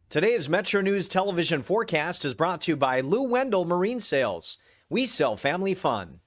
Today's MetroNews television forecast is brought to you by Lou Wendell Marine Sales. We sell family fun.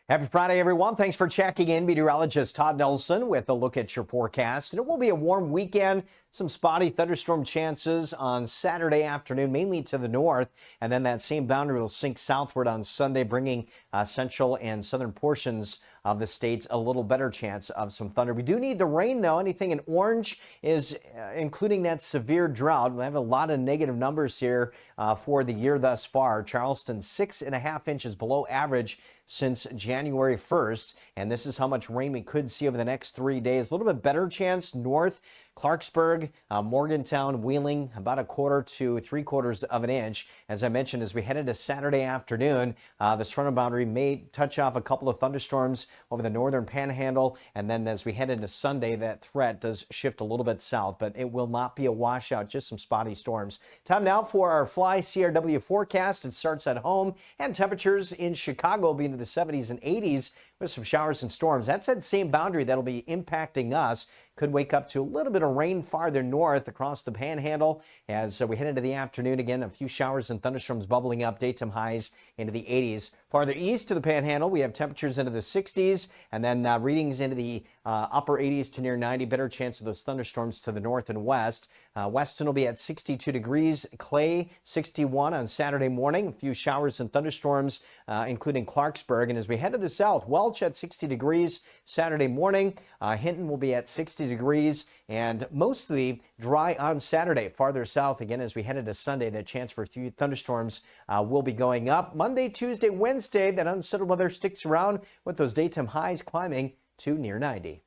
Happy Friday, everyone. Thanks for checking in. Meteorologist Todd Nelson with a look at your forecast. And it will be a warm weekend. Some spotty thunderstorm chances on Saturday afternoon, mainly to the north. And then that same boundary will sink southward on Sunday, bringing central and southern portions of the state a little better chance of some thunder. We do need the rain, though. Anything in orange is including that severe drought. We have a lot of negative numbers here for the year thus far. Charleston, 6.5 inches below average since January 1st. And this is how much rain we could see over the next 3 days. A little bit better chance north. Clarksburg, Morgantown, Wheeling, about 1/4 to 3/4 of an inch. As I mentioned, as we head into Saturday afternoon, this frontal boundary may touch off a couple of thunderstorms over the northern panhandle. And then as we head into Sunday, that threat does shift a little bit south, but it will not be a washout, just some spotty storms. Time now for our Fly CRW forecast. It starts at home, and temperatures in Chicago will be into the 70s and 80s with some showers and storms. That's that same boundary that'll be impacting us. Could wake up to a little bit of rain farther north across the panhandle as we head into the afternoon. Again, a few showers and thunderstorms bubbling up, daytime highs into the 80s. Farther east to the panhandle, we have temperatures into the 60s and then readings into the upper 80s to near 90. Better chance of those thunderstorms to the north and west. Weston will be at 62 degrees. Clay, 61 on Saturday morning. A few showers and thunderstorms, including Clarksburg. And as we head to the south, Welch at 60 degrees Saturday morning. Hinton will be at 60 degrees and mostly dry on Saturday. Farther south, again, as we head into Sunday, the chance for a few thunderstorms will be going up. Monday, Tuesday, Wednesday, that unsettled weather sticks around with those daytime highs climbing to near 90.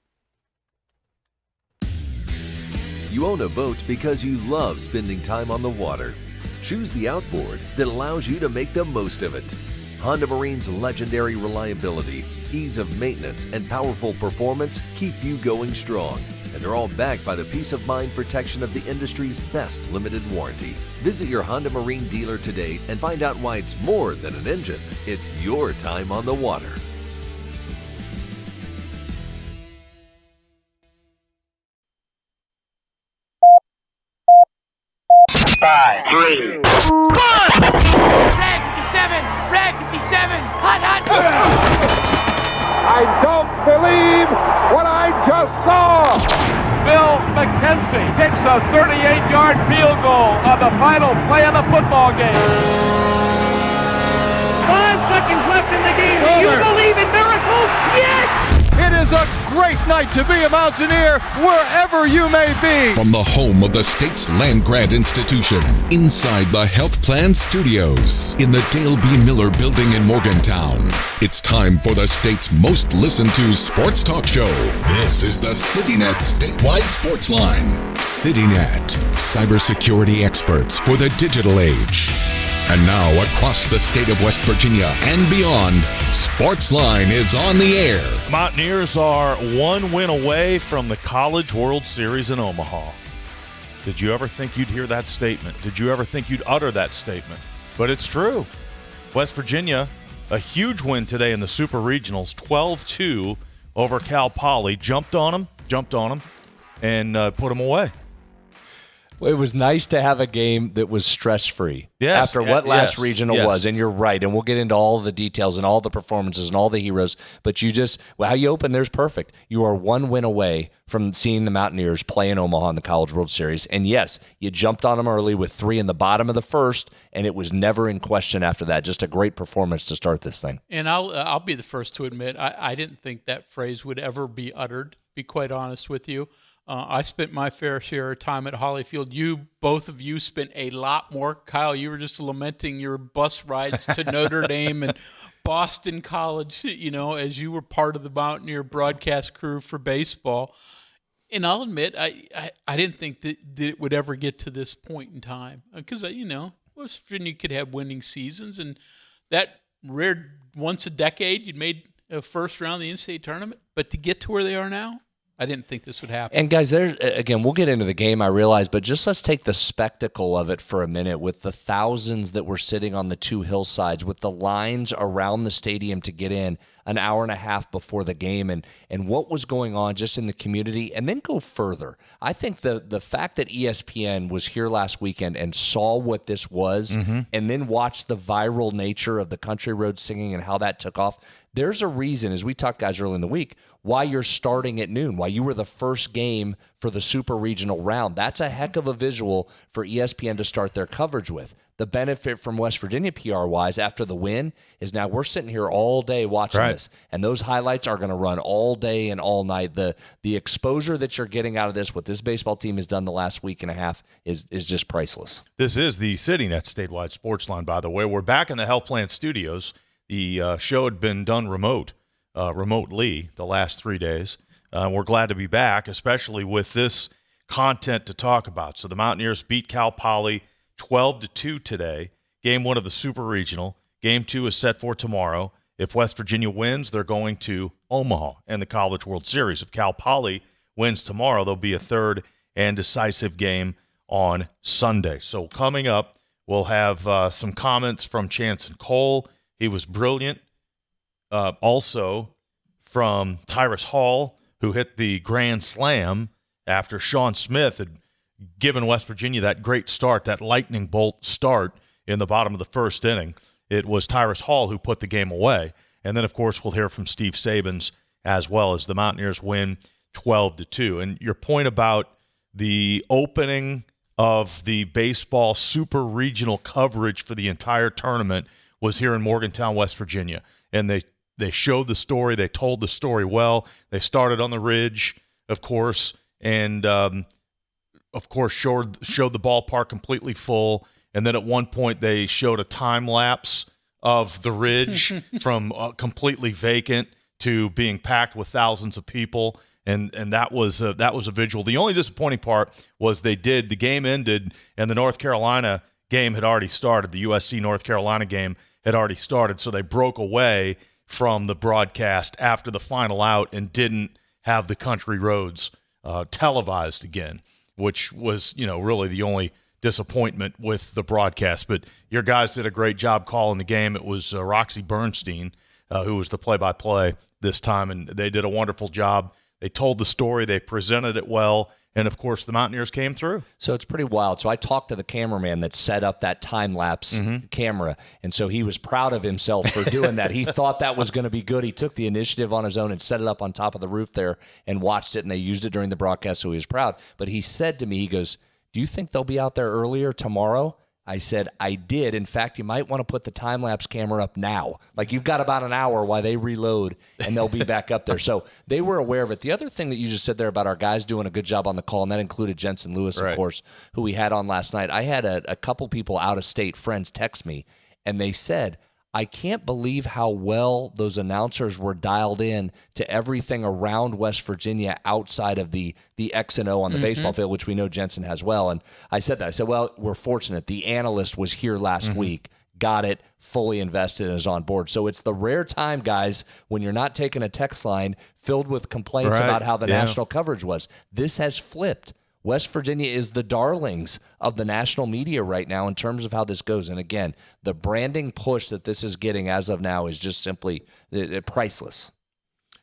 You own a boat because you love spending time on the water. Choose the outboard that allows you to make the most of it. Honda Marine's legendary reliability, ease of maintenance, and powerful performance keep you going strong. And they're all backed by the peace of mind protection of the industry's best limited warranty. Visit your Honda Marine dealer today and find out why it's more than an engine. It's your time on the water. Five, 3, 1. Red 57, red 57, hot, hot. I don't believe what I just saw. Bill McKenzie kicks a 38-yard field goal on the final play of the football game. 5 seconds left in the game. Do you believe in miracles? Yes! It is a great night to be a Mountaineer wherever you may be. From the home of the state's land-grant institution, inside the Health Plan Studios, in the Dale B. Miller Building in Morgantown, it's time for the state's most listened to sports talk show. This is the CityNet Statewide Sportsline. CityNet, cybersecurity experts for the digital age. And now, across the state of West Virginia and beyond, Sportsline is on the air. Mountaineers are one win away from the College World Series in Omaha. Did you ever think you'd hear that statement? Did you ever think you'd utter that statement? But it's true. West Virginia, a huge win today in the Super Regionals, 12-2 over Cal Poly. Jumped on them, and put them away. Well, it was nice to have a game that was stress-free after what last regional was, and you're right, and we'll get into all the details and all the performances and all the heroes, but how you open there's perfect. You are one win away from seeing the Mountaineers play in Omaha in the College World Series, and yes, you jumped on them early with 3 in the bottom of the first, and it was never in question after that. Just a great performance to start this thing. And I'll be the first to admit, I didn't think that phrase would ever be uttered, to be quite honest with you. I spent my fair share of time at Hollyfield. Both of you spent a lot more. Kyle, you were just lamenting your bus rides to Notre Dame and Boston College, as you were part of the Mountaineer broadcast crew for baseball. And I'll admit, I didn't think that it would ever get to this point in time. Because, West Virginia could have winning seasons. And that rare once a decade, you'd made a first round of the NCAA tournament. But to get to where they are now, I didn't think this would happen. And guys, again, we'll get into the game, I realize, but just let's take the spectacle of it for a minute with the thousands that were sitting on the two hillsides, with the lines around the stadium to get in an hour and a half before the game, and what was going on just in the community, and then go further. I think the fact that ESPN was here last weekend and saw what this was, and then watched the viral nature of the Country Road singing and how that took off, there's a reason, as we talked, guys, early in the week, why you're starting at noon, why you were the first game for the Super Regional round. That's a heck of a visual for ESPN to start their coverage with. The benefit from West Virginia PR-wise after the win is now we're sitting here all day watching this, and those highlights are going to run all day and all night. The exposure that you're getting out of this, what this baseball team has done the last week and a half, is just priceless. This is the CityNet statewide Sportsline, by the way. We're back in the Health Plan Studios. The show had been done remotely the last 3 days. We're glad to be back, especially with this content to talk about. So the Mountaineers beat Cal Poly 12-2 today. Game 1 of the Super Regional. Game 2 is set for tomorrow. If West Virginia wins, they're going to Omaha and the College World Series. If Cal Poly wins tomorrow, there'll be a third and decisive game on Sunday. So coming up, we'll have some comments from Chanson Cole. He was brilliant. Also from Tyrus Hall, who hit the grand slam after Sean Smith had given West Virginia that great start, that lightning bolt start in the bottom of the first inning. It was Tyrus Hall who put the game away. And then, of course, we'll hear from Steve Sabins as well as the Mountaineers win 12-2. And your point about the opening of the baseball Super Regional coverage for the entire tournament was here in Morgantown, West Virginia. And they showed the story. They told the story well. They started on the ridge, of course, and of course showed the ballpark completely full. And then at one point they showed a time lapse of the ridge from completely vacant to being packed with thousands of people. And that was a visual. The only disappointing part was the game ended and the North Carolina game had already started. The USC North Carolina game had already started, so they broke away from the broadcast after the final out and didn't have the Country Roads televised again, which was, really the only disappointment with the broadcast. But your guys did a great job calling the game. It was Roxy Bernstein who was the play-by-play this time, and they did a wonderful job. They told the story. They presented it well. And, of course, the Mountaineers came through. So it's pretty wild. So I talked to the cameraman that set up that time-lapse camera, and so he was proud of himself for doing that. He thought that was going to be good. He took the initiative on his own and set it up on top of the roof there and watched it, and they used it during the broadcast, so he was proud. But he said to me, he goes, "Do you think they'll be out there earlier tomorrow?" I said, "I did. In fact, you might want to put the time-lapse camera up now. Like, you've got about an hour while they reload, and they'll be back up there." So they were aware of it. The other thing that you just said there about our guys doing a good job on the call, and that included Jensen Lewis, of course, who we had on last night. I had a couple people out-of-state friends text me, and they said, "I can't believe how well those announcers were dialed in to everything around West Virginia outside of the X and O on the baseball field," which we know Jensen has well. And I said that. I said, well, we're fortunate. The analyst was here last week, got it, fully invested, and is on board. So it's the rare time, guys, when you're not taking a text line filled with complaints about how the national coverage was. This has flipped. West Virginia is the darlings of the national media right now in terms of how this goes. And again, the branding push that this is getting as of now is just simply priceless.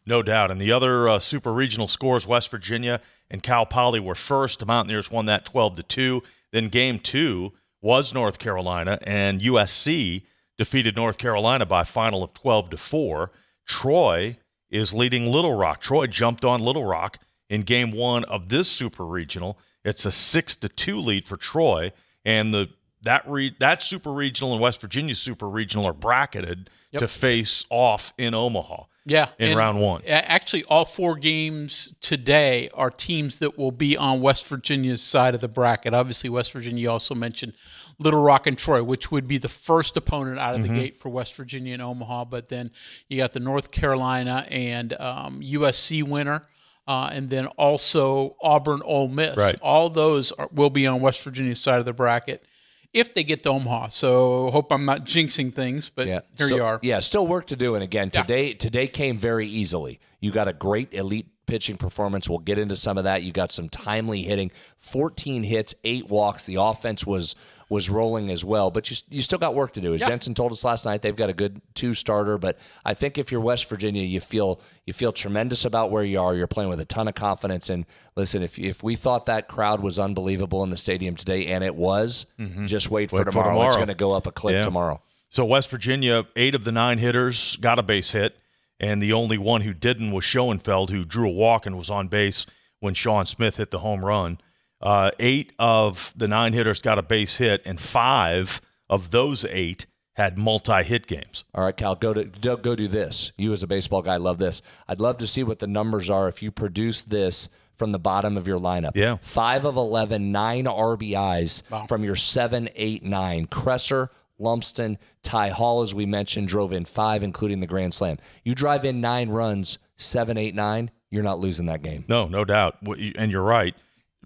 No doubt. And the other Super Regional scores, West Virginia and Cal Poly were first. The Mountaineers won that 12-2. Then Game 2 was North Carolina, and USC defeated North Carolina by a final of 12-4. Troy is leading Little Rock. Troy jumped on Little Rock in Game 1 of this Super Regional. It's a 6-2 lead for Troy, and that Super Regional and West Virginia Super Regional are bracketed to face off in Omaha. In round 1. Actually, all 4 games today are teams that will be on West Virginia's side of the bracket. Obviously, West Virginia also mentioned Little Rock and Troy, which would be the first opponent out of the gate for West Virginia and Omaha. But then you got the North Carolina and USC winner. And then also Auburn, Ole Miss. All those will be on West Virginia's side of the bracket if they get to Omaha. So hope I'm not jinxing things, but here you are. Yeah, still work to do. And again, today came very easily. You got a great elite pitching performance. We'll get into some of that. You got some timely hitting, 14 hits, 8 walks. The offense was rolling as well, but you still got work to do. As Jensen told us last night, they've got a good 2-starter, but I think if you're West Virginia, you feel tremendous about where you are. You're playing with a ton of confidence, and listen, if we thought that crowd was unbelievable in the stadium today, and it was, just wait for tomorrow. It's going to go up a click tomorrow. So West Virginia, 8 of the 9 hitters got a base hit, and the only one who didn't was Schoenfeld, who drew a walk and was on base when Sean Smith hit the home run. 8 of the 9 hitters got a base hit, and 5 of those 8 had multi-hit games. All right, Cal, go do this. You as a baseball guy love this. I'd love to see what the numbers are if you produce this from the bottom of your lineup. Yeah. 5 of 11, 9 RBIs from your 7, 8, 9. Kresser, Lumsden, Ty Hall, as we mentioned, drove in 5, including the grand slam. You drive in 9 runs, 7, 8, 9, you're not losing that game. No doubt. And you're right.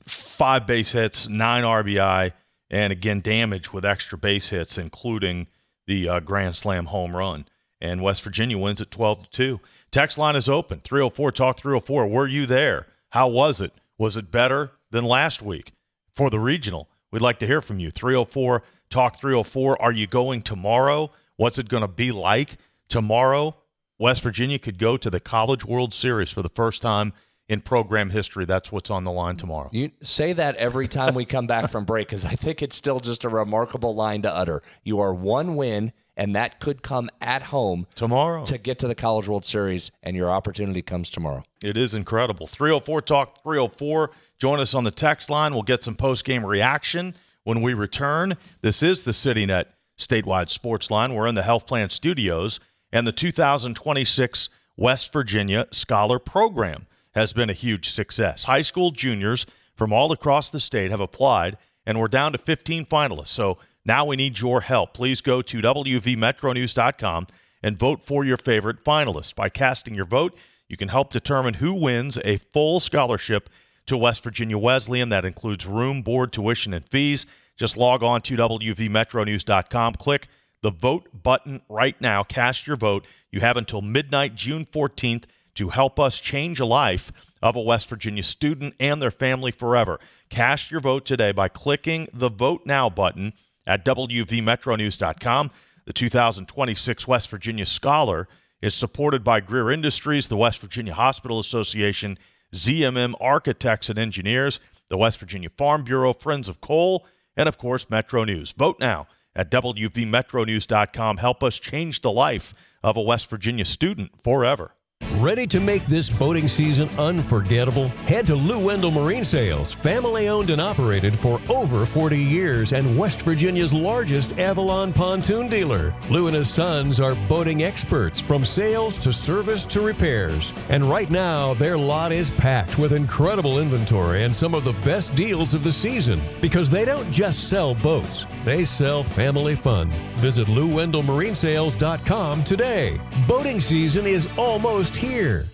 5 base hits, 9 RBI, and again, damage with extra base hits, including the grand slam home run. And West Virginia wins at 12-2. Text line is open, 304-TALK-304. Were you there? How was it? Was it better than last week for the regional? We'd like to hear from you. 304-TALK-304. Are you going tomorrow? What's it going to be like tomorrow? West Virginia could go to the College World Series for the first time in program history. That's what's on the line tomorrow. You say that every time we come back from break, because I think it's still just a remarkable line to utter. You are 1 win, and that could come at home tomorrow to get to the College World Series, and your opportunity comes tomorrow. It is incredible. 304-TALK-304. Join us on the text line. We'll get some post-game reaction when we return. This is the CityNet statewide sports line. We're in the Health Plan Studios, and the 2026 West Virginia Scholar Program has been a huge success. High school juniors from all across the state have applied, and we're down to 15 finalists. So now we need your help. Please go to WVMetroNews.com and vote for your favorite finalists. By casting your vote, you can help determine who wins a full scholarship to West Virginia Wesleyan. That includes room, board, tuition, and fees. Just log on to WVMetroNews.com. Click the vote button right now. Cast your vote. You have until midnight, June 14th, to help us change a life of a West Virginia student and their family forever. Cast your vote today by clicking the Vote Now button at WVMetroNews.com. The 2026 West Virginia Scholar is supported by Greer Industries, the West Virginia Hospital Association, ZMM Architects and Engineers, the West Virginia Farm Bureau, Friends of Coal, and, of course, Metro News. Vote now at WVMetroNews.com. Help us change the life of a West Virginia student forever. Ready to make this boating season unforgettable? Head to Lou Wendell Marine Sales, family owned and operated for over 40 years and West Virginia's largest Avalon pontoon dealer. Lou and his sons are boating experts from sales to service to repairs. And right now, their lot is packed with incredible inventory and some of the best deals of the season. Because they don't just sell boats, they sell family fun. Visit LouWendellMarineSales.com today. Boating season is almost here.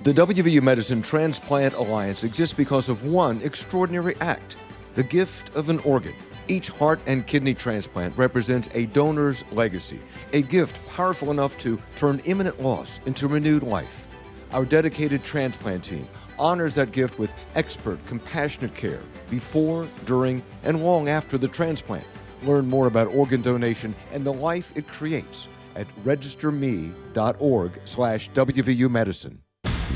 The WVU Medicine Transplant Alliance exists because of one extraordinary act, the gift of an organ. Each heart and kidney transplant represents a donor's legacy, a gift powerful enough to turn imminent loss into renewed life. Our dedicated transplant team honors that gift with expert, compassionate care before, during, and long after the transplant. Learn more about organ donation and the life it creates at registerme.org/WVU Medicine.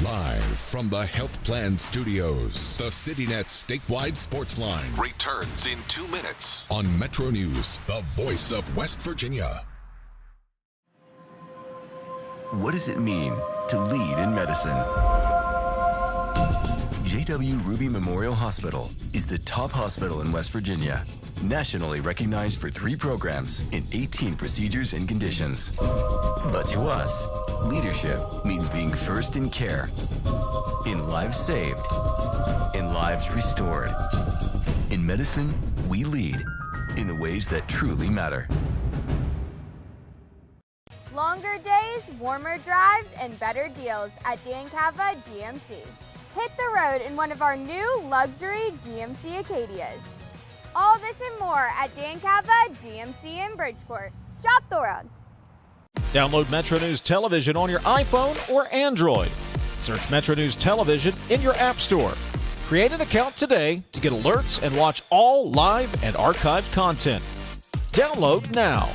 Live from the Health Plan Studios, the CityNet statewide sports line returns in 2 minutes on Metro News, the voice of West Virginia. What does it mean to lead in medicine? J.W. Ruby Memorial Hospital is the top hospital in West Virginia. Nationally recognized for 3 programs in 18 procedures and conditions. But to us, leadership means being first in care, in lives saved, in lives restored. In medicine, we lead in the ways that truly matter. Longer days, warmer drives, and better deals at Dan Cava GMC. Hit the road in one of our new luxury GMC Acadias. All this and more at Dan Cava GMC in Bridgeport. Shop the road. Download Metro News Television on your iPhone or Android. Search MetroNews Television in your app store. Create an account today to get alerts and watch all live and archived content. Download now.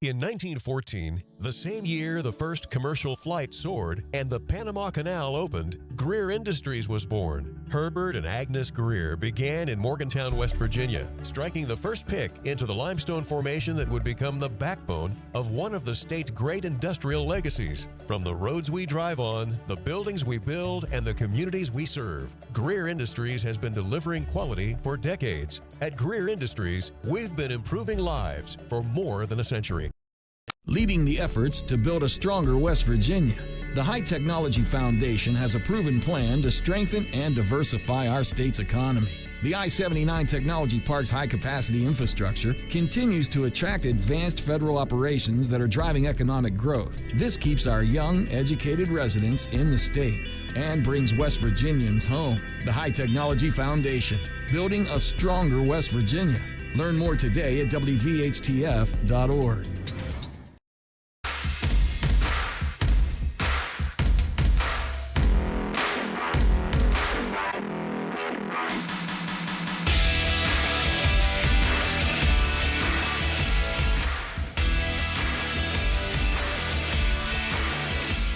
In 1914, the same year the first commercial flight soared and the Panama Canal opened, Greer Industries was born. Herbert and Agnes Greer began in Morgantown, West Virginia, striking the first pick into the limestone formation that would become the backbone of one of the state's great industrial legacies. From the roads we drive on, the buildings we build, and the communities we serve, Greer Industries has been delivering quality for decades. At Greer Industries, we've been improving lives for more than a century. Leading the efforts to build a stronger West Virginia, the High Technology Foundation has a proven plan to strengthen and diversify our state's economy. The I-79 Technology Park's high-capacity infrastructure continues to attract advanced federal operations that are driving economic growth. This keeps our young, educated residents in the state and brings West Virginians home. The High Technology Foundation, building a stronger West Virginia. Learn more today at WVHTF.org.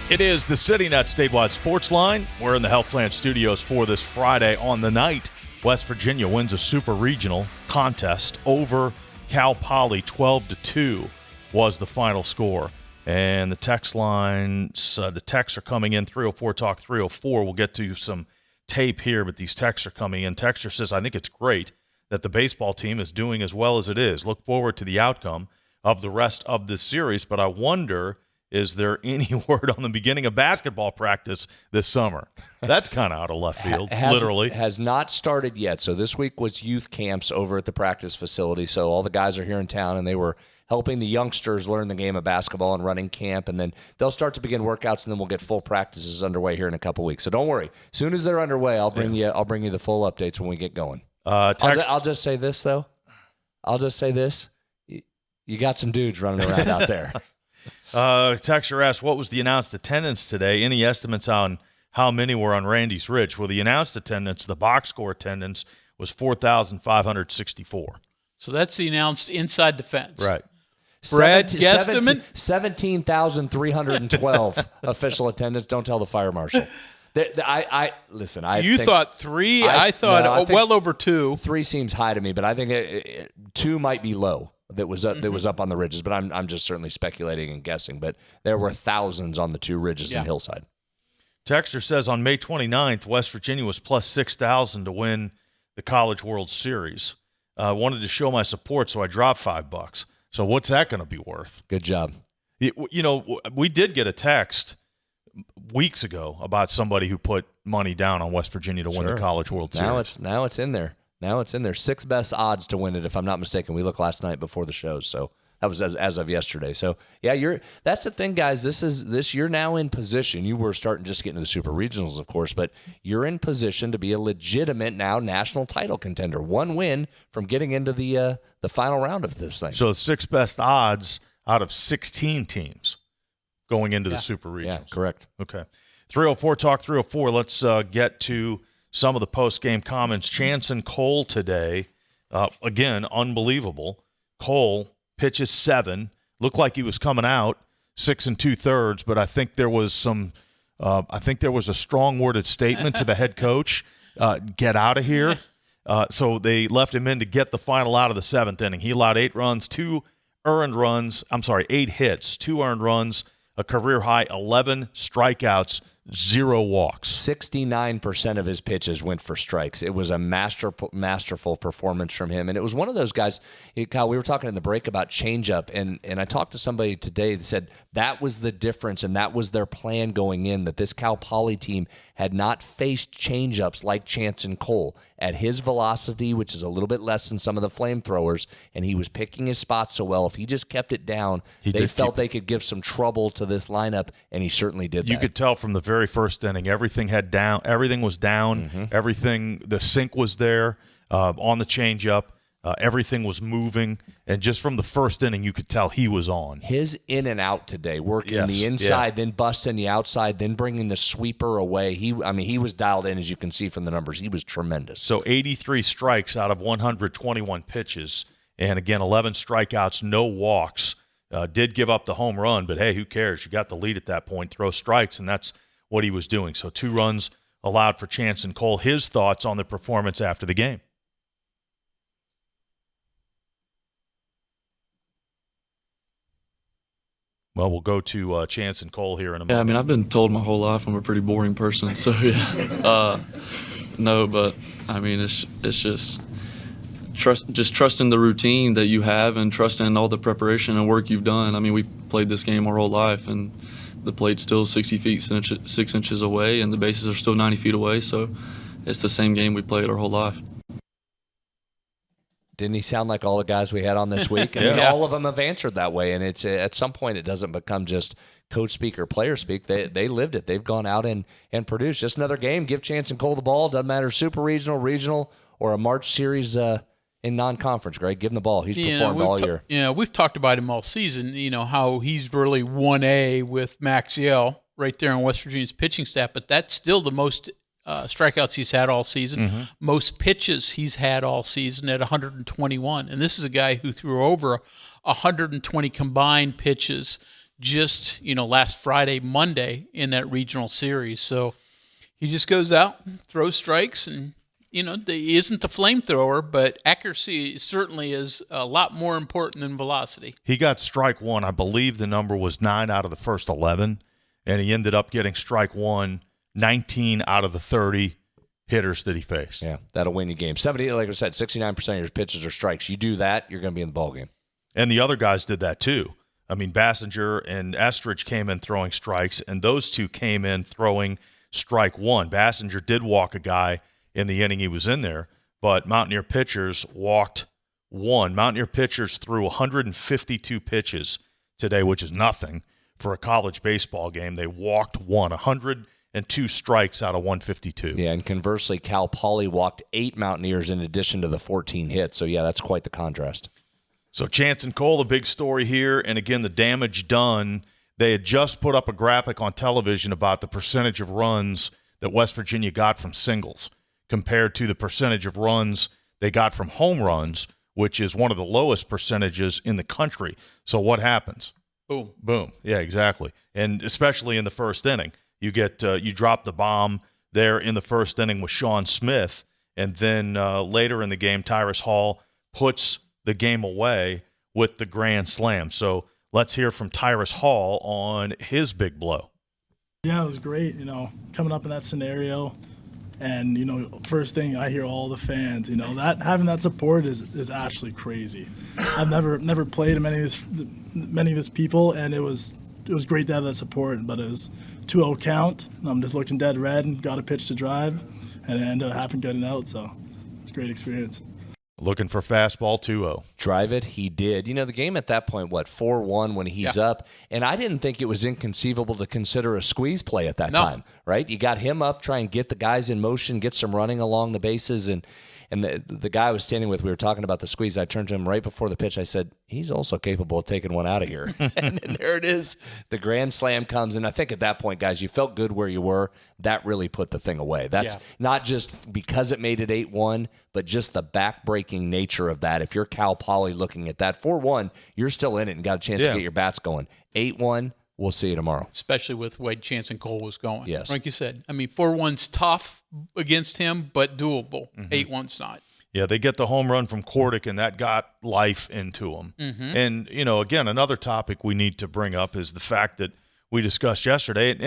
It is the City Net Statewide Sportsline. We're in the Health Plan Studios for this Friday on the night. West Virginia wins a Super Regional contest over Cal Poly. 12-2 was the final score. And the text lines, the texts are coming in, 304 Talk 304. We'll get to some tape here, but these texts are coming in. Texter says, I think it's great that the baseball team is doing as well as it is. Look forward to the outcome of the rest of this series, but I wonder, is there any word on the beginning of basketball practice this summer? That's kind of out of left field, literally. Has not started yet. So this week was youth camps over at the practice facility. So all the guys are here in town, and they were helping the youngsters learn the game of basketball and running camp. And then they'll start to begin workouts, and then we'll get full practices underway here in a couple weeks. So don't worry. As soon as they're underway, I'll bring you the full updates when we get going. I'll just say this, though. You got some dudes running around out there. Texter asked, what was the announced attendance today? Any estimates on how many were on Randy's Ridge? Well, the announced attendance, the box score attendance, was 4,564. So that's the announced inside defense. Right. Brad, guesstimate? 17,312 official attendance. Don't tell the fire marshal. Listen. You thought 3? I thought well over 2. 3 seems high to me, but I think 2 might be low. That was up on the ridges, but I'm just certainly speculating and guessing. But there were thousands on the 2 ridges in Hillside. Texter says on May 29th, West Virginia was plus 6,000 to win the College World Series. I wanted to show my support, so I dropped $5. So what's that going to be worth? Good job. You know, we did get a text weeks ago about somebody who put money down on West Virginia to win the College World Series. Now it's in there. Now it's in there. 6th best odds to win it, if I'm not mistaken. We looked last night before the shows, so that was as of yesterday. So yeah, that's the thing, guys. You're now in position. You were starting just getting to the Super Regionals, of course, but you're in position to be a legitimate now national title contender. 1 win from getting into the final round of this thing. So 6th best odds out of 16 teams going into the Super Regionals. Yeah, correct. Okay. 304 Talk 304. Let's get to some of the post-game comments. Chance and Cole today, again, unbelievable. Cole pitches 7. Looked like he was coming out 6 2/3, but I think there was a strong-worded statement to the head coach, get out of here. So they left him in to get the final out of the 7th inning. He allowed 8 hits, 2 earned runs, a career-high 11 strikeouts, 0 walks. 69% of his pitches went for strikes. It was a masterful performance from him. And it was one of those guys, Kyle, we were talking in the break about changeup, and I talked to somebody today that said that was the difference, and that was their plan going in, that this Cal Poly team had not faced changeups like Chance and Cole at his velocity, which is a little bit less than some of the flamethrowers, and he was picking his spots so well. If he just kept it down, they felt they could give some trouble to this lineup, and he certainly did that. You could tell from the very first inning, everything was down, Mm-hmm. the sink was there on the changeup. Everything was moving, and just from the first inning, you could tell he was on. His in and out today, working the inside, then busting the outside, then bringing the sweeper away. He was dialed in, as you can see from the numbers. He was tremendous. So 83 strikes out of 121 pitches, and again, 11 strikeouts, no walks. Did give up the home run, but hey, who cares? You got the lead at that point. Throw strikes, and that's what he was doing. So 2 runs allowed for Chance and Cole. His thoughts on the performance after the game. Well, we'll go to Chance and Cole here in a moment. Yeah, I mean, I've been told my whole life I'm a pretty boring person, so yeah. No, but I mean, it's just trusting the routine that you have and trusting all the preparation and work you've done. I mean, we've played this game our whole life, and the plate's still 60 feet, 6 inches away, and the bases are still 90 feet away, so it's the same game we played our whole life. Didn't he sound like all the guys we had on this week? I mean, all of them have answered that way, and it's at some point it doesn't become just coach speak or player speak. They lived it. They've gone out and produced. Just another game. Give Chance and Cole the ball. Doesn't matter, super regional, or a March series in non-conference, Greg. Give him the ball. He's performed all year. We've talked about him all season, how he's really 1A with Maxiell right there on West Virginia's pitching staff, but that's still the most strikeouts he's had all season, most pitches he's had all season at 121. And this is a guy who threw over 120 combined pitches just, last Friday, Monday in that regional series. So he just goes out, throws strikes, and, he isn't the flamethrower, but accuracy certainly is a lot more important than velocity. He got strike one. I believe the number was 9 out of the first 11, and he ended up getting strike one 19 out of the 30 hitters that he faced. Yeah, that'll win you game. 70, like I said, 69% of your pitches are strikes. You do that, you're going to be in the ballgame. And the other guys did that too. I mean, Bassinger and Estridge came in throwing strikes, and those two came in throwing strike one. Bassinger did walk a guy in the inning he was in there, but Mountaineer pitchers walked one. Mountaineer pitchers threw 152 pitches today, which is nothing for a college baseball game. They walked one, 102 strikes out of 152. Yeah, and conversely, Cal Poly walked 8 Mountaineers in addition to the 14 hits. So, yeah, that's quite the contrast. So, Chance and Cole, the big story here. And, again, the damage done. They had just put up a graphic on television about the percentage of runs that West Virginia got from singles compared to the percentage of runs they got from home runs, which is one of the lowest percentages in the country. So, what happens? Boom. Boom. Yeah, exactly. And especially in the first inning. You get you drop the bomb there in the first inning with Sean Smith, and then later in the game, Tyrus Hall puts the game away with the grand slam. So let's hear from Tyrus Hall on his big blow. Yeah, it was great, coming up in that scenario. And, first thing I hear all the fans, that having that support is actually crazy. I've never played many of his people, and it was great to have that support, but it was 2-0 count. I'm just looking dead red and got a pitch to drive, and it ended up happening getting out, so it's a great experience. Looking for fastball 2-0. Drive it, he did. The game at that point, 4-1 when he's up, and I didn't think it was inconceivable to consider a squeeze play at that time, right? You got him up, try and get the guys in motion, get some running along the bases, and the guy I was standing with, we were talking about the squeeze. I turned to him right before the pitch. I said, he's also capable of taking one out of here. And then there it is. The grand slam comes. And I think at that point, guys, you felt good where you were. That really put the thing away. That's not just because it made it 8-1, but just the back-breaking nature of that. If you're Cal Poly looking at that, 4-1, you're still in it and got a chance to get your bats going. 8-1. We'll see you tomorrow. Especially with the way Chance and Cole was going. Yes. Like you said, 4-1's tough against him, but doable. 8-1's not. Yeah, they get the home run from Kordick, and that got life into them. And, again, another topic we need to bring up is the fact that we discussed yesterday,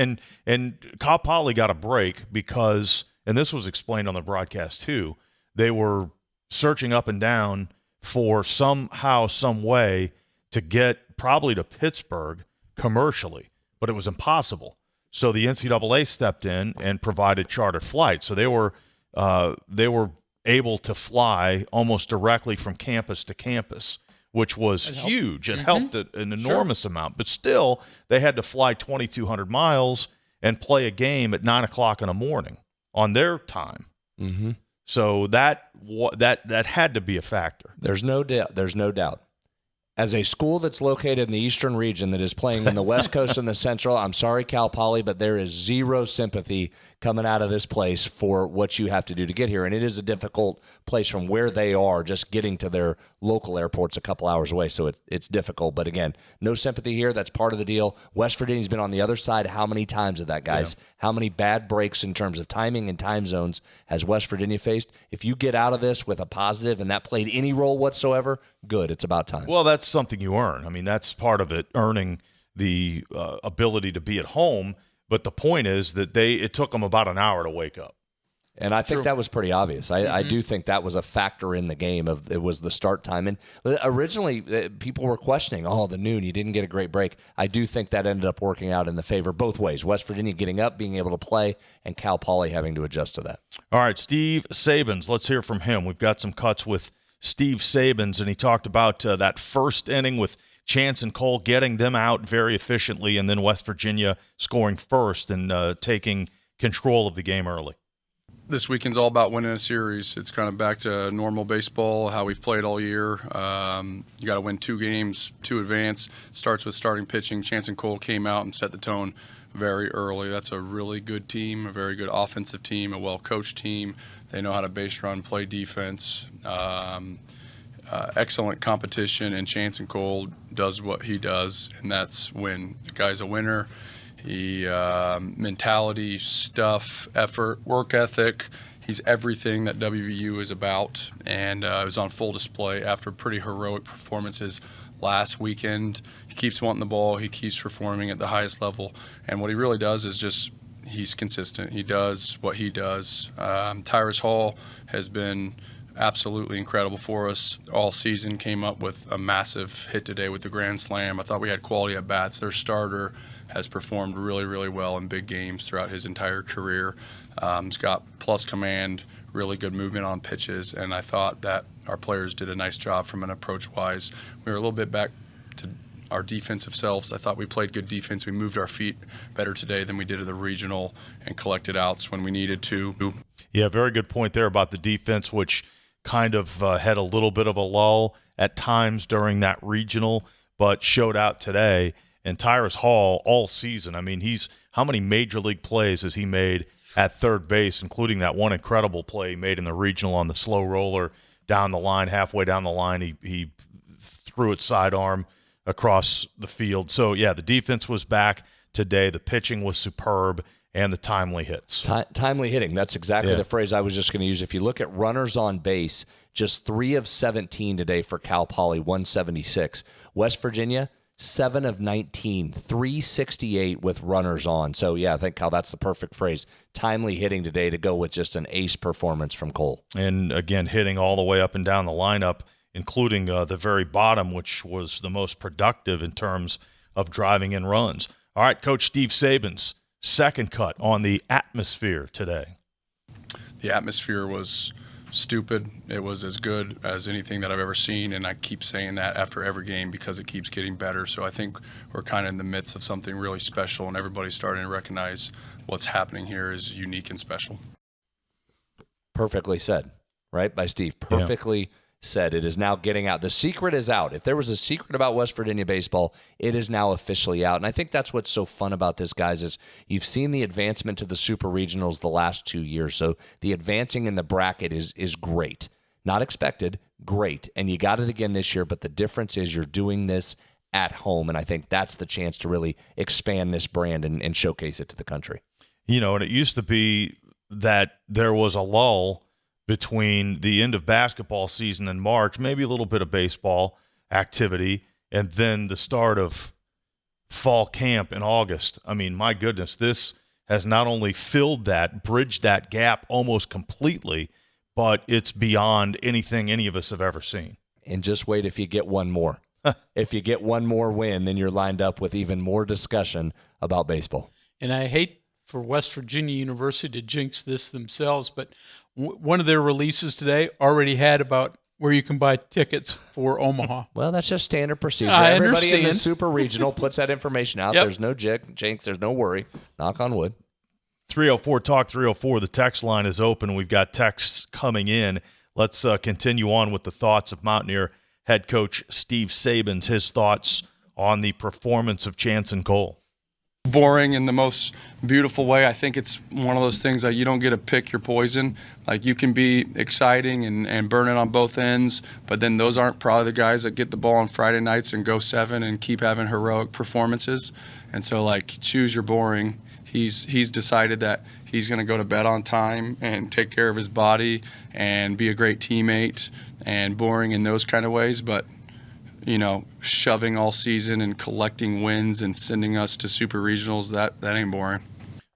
and Cal Poly got a break because, and this was explained on the broadcast too, they were searching up and down for somehow, some way to get probably to Pittsburgh commercially, but it was impossible. So the NCAA stepped in and provided charter flights. So they were able to fly almost directly from campus to campus, which was huge. It helped an enormous amount. But still, they had to fly 2,200 miles and play a game at 9 o'clock in the morning on their time. So that had to be a factor. There's no doubt. As a school that's located in the Eastern region that is playing in the West Coast and the Central, I'm sorry, Cal Poly, but there is zero sympathy coming out of this place for what you have to do to get here. And it is a difficult place from where they are, just getting to their local airport's a couple hours away, so it's difficult. But again, no sympathy here. That's part of the deal. West Virginia's been on the other side how many times of that, guys? Yeah. How many bad breaks in terms of timing and time zones has West Virginia faced? If you get out of this with a positive and that played any role whatsoever, good. It's about time. Well, that's something you earn. I mean, that's part of it, earning the ability to be at home. But the point is that it took them about an hour to wake up. And I think that was pretty obvious. I do think that was a factor in the game. It was the start time. And originally, people were questioning, the noon, you didn't get a great break. I do think that ended up working out in the favor both ways. West Virginia getting up, being able to play, and Cal Poly having to adjust to that. All right, Steve Sabins, let's hear from him. We've got some cuts with Steve Sabins, and he talked about that first inning with Chance and Cole getting them out very efficiently, and then West Virginia scoring first and taking control of the game early. This weekend's all about winning a series. It's kind of back to normal baseball, how we've played all year. You got to win 2 games to advance. Starts with starting pitching. Chance and Cole came out and set the tone very early. That's a really good team, a very good offensive team, a well-coached team. They know how to base run, play defense. Excellent competition, and Chance and Cole does what he does, and that's win. The guy's a winner. He mentality, stuff, effort, work ethic. He's everything that WVU is about, and it was on full display after pretty heroic performances last weekend. He keeps wanting the ball. He keeps performing at the highest level, and what he really does is just he's consistent. He does what he does. Tyrus Hall has been absolutely incredible for us all season. Came up with a massive hit today with the grand slam. I thought we had quality at bats. Their starter has performed really, really well in big games throughout his entire career. He's got plus command, really good movement on pitches, and I thought that our players did a nice job from an approach-wise. We were a little bit back to our defensive selves. I thought we played good defense. We moved our feet better today than we did at the regional and collected outs when we needed to. Yeah, very good point there about the defense, which kind of had a little bit of a lull at times during that regional, but showed out today. And Tyrus Hall all season, I mean, how many major league plays has he made at third base, including that one incredible play he made in the regional on the slow roller down the line, halfway down the line. He threw it sidearm across the field. So, yeah, the defense was back today. The pitching was superb, and the timely hits. Timely hitting, that's exactly the phrase I was just going to use. If you look at runners on base, just 3 of 17 today for Cal Poly, 176. West Virginia, 7 of 19, 368 with runners on. So, yeah, I think, Cal, that's the perfect phrase. Timely hitting today to go with just an ace performance from Cole. And, again, hitting all the way up and down the lineup, including the very bottom, which was the most productive in terms of driving in runs. All right, Coach Steve Sabins, second cut on the atmosphere today. The atmosphere was stupid. It was as good as anything that I've ever seen, and I keep saying that after every game because it keeps getting better. So I think we're kind of in the midst of something really special, and everybody's starting to recognize what's happening here is unique and special. Perfectly said, right, by Steve. Perfectly said. It is now getting out. The secret is out. If there was a secret about West Virginia baseball, it is now officially out. And I think that's what's so fun about this, guys, is you've seen the advancement to the Super Regionals the last 2 years. So the advancing in the bracket is great. Not expected, great. And you got it again this year, but the difference is you're doing this at home. And I think that's the chance to really expand this brand and showcase it to the country. You know, and it used to be that there was a lull between the end of basketball season in March, maybe a little bit of baseball activity, and then the start of fall camp in August. I mean, my goodness, this has not only filled that, bridged that gap almost completely, but it's beyond anything any of us have ever seen. And just wait if you get one more. If you get one more win, then you're lined up with even more discussion about baseball. And I hate for West Virginia University to jinx this themselves, but one of their releases today already had about where you can buy tickets for Omaha. Well, that's just standard procedure. Everybody in the Super Regional puts that information out. There's no jinx. There's no worry. Knock on wood. 304 Talk 304. The text line is open. We've got texts coming in. Let's continue on with the thoughts of Mountaineer head coach Steve Sabins, his thoughts on the performance of Chance and Cole. Boring in the most beautiful way. I think it's one of those things that you don't get to pick your poison. Like, you can be exciting and burn it on both ends, but then those aren't probably the guys that get the ball on Friday nights and go 7 and keep having heroic performances. And so, like, choose your boring. He's decided that he's going to go to bed on time and take care of his body and be a great teammate, and boring in those kind of ways. But, you know, shoving all season and collecting wins and sending us to super regionals, that ain't boring.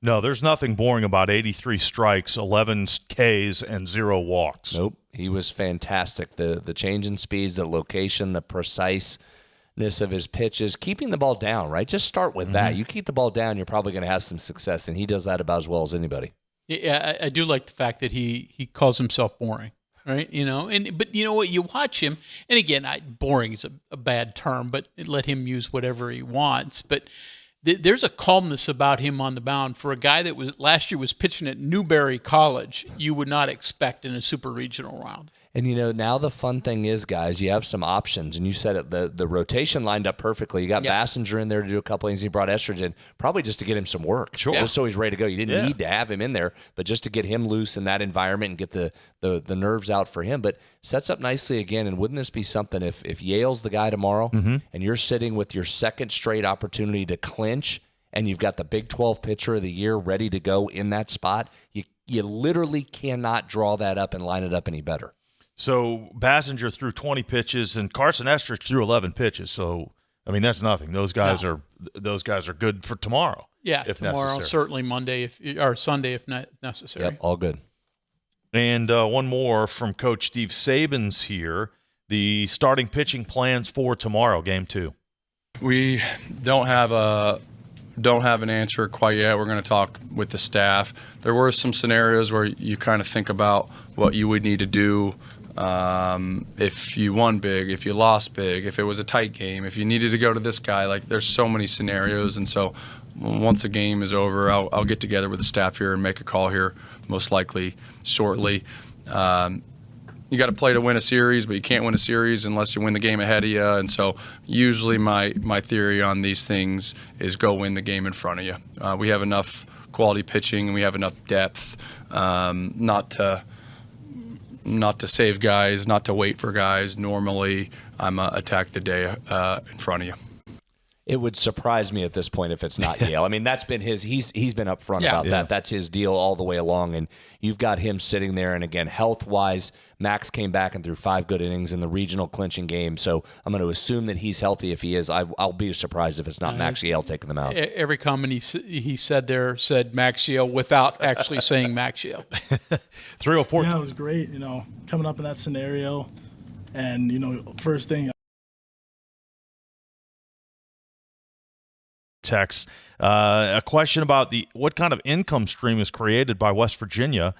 No, there's nothing boring about 83 strikes, 11 Ks, and 0 walks. Nope. He was fantastic. The change in speeds, the location, the preciseness of his pitches, keeping the ball down, right? Just start with that. You keep the ball down, you're probably going to have some success, and he does that about as well as anybody. Yeah, I do like the fact that he calls himself boring. Right, you know, but you know what? You watch him, and again, boring is a bad term, but let him use whatever he wants. But there's a calmness about him on the mound for a guy that was last year was pitching at Newberry College. You would not expect in a super regional round. And, you know, now the fun thing is, guys, you have some options. And you said it, the rotation lined up perfectly. You got Bassinger in there to do a couple things. You brought Estrogen probably just to get him some work. Sure. Just so he's ready to go. You didn't need to have him in there, but just to get him loose in that environment and get the nerves out for him. But sets up nicely again. And wouldn't this be something if Yale's the guy tomorrow and you're sitting with your second straight opportunity to clinch and you've got the Big 12 pitcher of the year ready to go in that spot, you literally cannot draw that up and line it up any better. So Bassinger threw 20 pitches and Carson Estrich threw 11 pitches. So, I mean, that's nothing. Those guys are good for tomorrow. Yeah, if tomorrow, necessary. Certainly Monday or Sunday if necessary. Yep, all good. And one more from Coach Steve Sabins here. The starting pitching plans for tomorrow, game 2. We don't have an answer quite yet. We're going to talk with the staff. There were some scenarios where you kind of think about what you would need to do if you won big, if you lost big, if it was a tight game, if you needed to go to this guy. Like, there's so many scenarios. And so once the game is over, I'll get together with the staff here and make a call here, most likely shortly. You got to play to win a series, but you can't win a series unless you win the game ahead of you. And so usually my theory on these things is go win the game in front of you. We have enough quality pitching and we have enough depth not to save guys, not to wait for guys. Normally, I'm attack the day in front of you. It would surprise me at this point if it's not Yale. I mean, that's been he's been upfront about that. That's his deal all the way along. And you've got him sitting there. And again, health-wise, Max came back and threw 5 good innings in the regional clinching game. So I'm going to assume that he's healthy. If he is, I'll be surprised if it's not Max Yale taking them out. Every comment he said there said Max Yale without actually saying Max Yale. 304. Yeah, it was great, you know, coming up in that scenario. And, you know, first thing, text. A question about what kind of income stream is created by West Virginia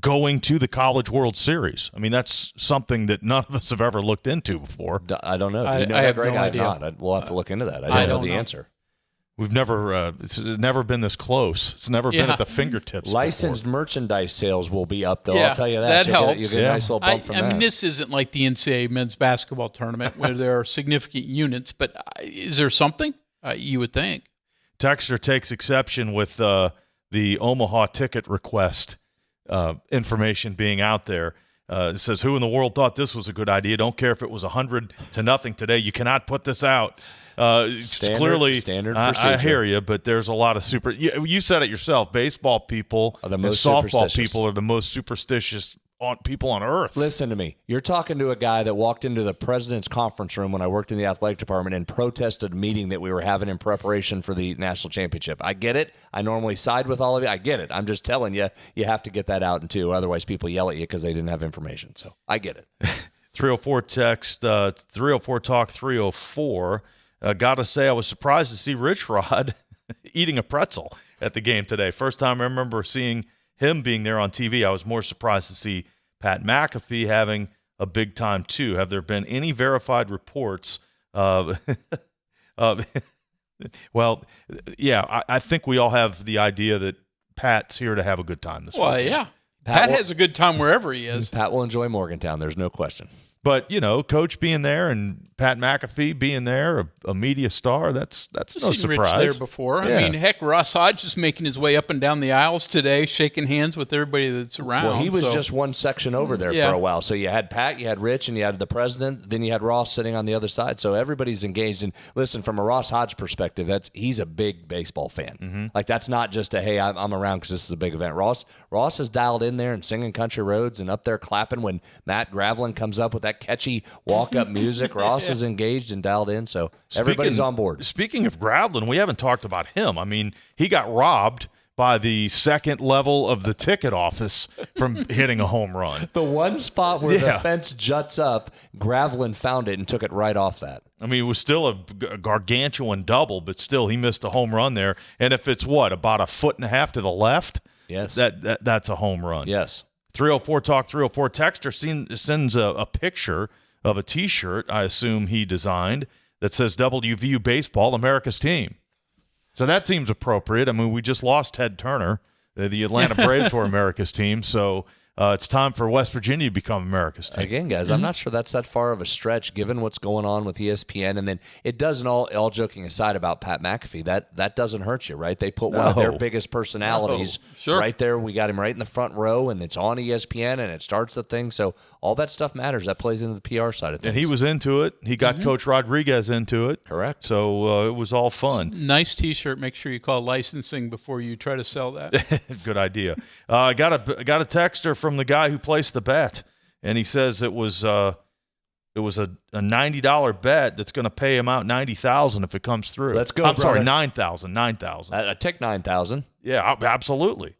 going to the College World Series. I mean, that's something that none of us have ever looked into before. I don't know. I have no idea. We'll have to look into that. I don't know the answer. We've never it's never been this close. It's never been at the fingertips. Licensed merchandise sales will be up, though. Yeah, I'll tell you that. That helps. You get a nice little bump from that. I mean, this isn't like the NCAA men's basketball tournament where there are significant units, but is there something? You would think. Texter takes exception with the Omaha ticket request information being out there. It says, who in the world thought this was a good idea? Don't care if it was 100-0 today. You cannot put this out. Clearly, standard procedure. I hear you, but there's a lot of you said it yourself. Baseball people and softball people are the most superstitious people on earth. Listen to me. You're talking to a guy that walked into the president's conference room when I worked in the athletic department and protested a meeting that we were having in preparation for the national championship. I get it. I normally side with all of you. I get it. I'm just telling you, you have to get that out too. Otherwise, people yell at you because they didn't have information. So I get it. 304 text, 304 talk 304. Gotta say, I was surprised to see Rich Rod eating a pretzel at the game today. First time I remember seeing him being there on TV. I was more surprised to see Pat McAfee having a big time too. Have there been any verified reports of well, yeah, I think we all have the idea that Pat's here to have a good time this Well, weekend. yeah. Pat has a good time wherever he is. Pat will enjoy Morgantown. There's no question. But, Coach being there and Pat McAfee being there, a media star, that's no seen Rich surprise. there before. Yeah. I mean, heck, Ross Hodge is making his way up and down the aisles today, shaking hands with everybody that's around. Well, he was just one section over there Yeah. for a while. So you had Pat, you had Rich, and you had the president. Then you had Ross sitting on the other side. So everybody's engaged. And listen, from a Ross Hodge perspective, he's a big baseball fan. Mm-hmm. Like, that's not just a, hey, I'm around because this is a big event. Ross is dialed in there and singing Country Roads and up there clapping when Matt Gravelin comes up with that catchy walk-up music. Ross is engaged and dialed in. So everybody's on board. Speaking of Gravelin, we haven't talked about him. I mean, he got robbed by the second level of the ticket office from hitting a home run. The one spot where the fence juts up, Gravelin found it and took it right off that. I mean, it was still a gargantuan double, but still he missed a home run there. And if it's about a foot and a half to the left, yes, that's a home run. Yes. 304 Talk 304 texter sends a picture of a T-shirt, I assume he designed, that says WVU Baseball, America's Team. So that seems appropriate. I mean, we just lost Ted Turner. The Atlanta Braves were America's team, so it's time for West Virginia to become America's team. Again, guys, I'm not sure that's that far of a stretch given what's going on with ESPN. And then it doesn't, all joking aside about Pat McAfee, that doesn't hurt you, right? They put one of their biggest personalities right there. We got him right in the front row, and it's on ESPN, and it starts the thing. So all that stuff matters. That plays into the PR side of things. And he was into it. He got Coach Rodriguez into it. Correct. So it was all fun. Nice T-shirt. Make sure you call licensing before you try to sell that. Good idea. I got a texter from the guy who placed the bet, and he says it was a $90 bet that's going to pay him out $90,000 if it comes through. Let's go. I'm sorry, brother. $9,000. I take $9,000. Yeah, absolutely.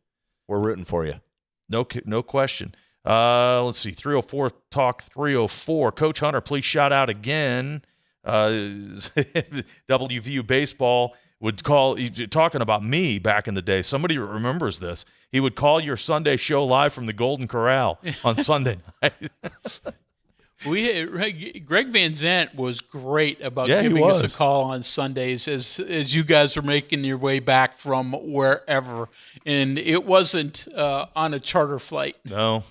We're rooting for you. No question. Let's see. 304 Talk 304. Coach Hunter, please shout out again. WVU Baseball would call, talking about me back in the day. Somebody remembers this. He would call your Sunday show live from the Golden Corral on Sunday night. Greg Van Zant was great about giving us a call on Sundays as you guys were making your way back from wherever, and it wasn't on a charter flight. No.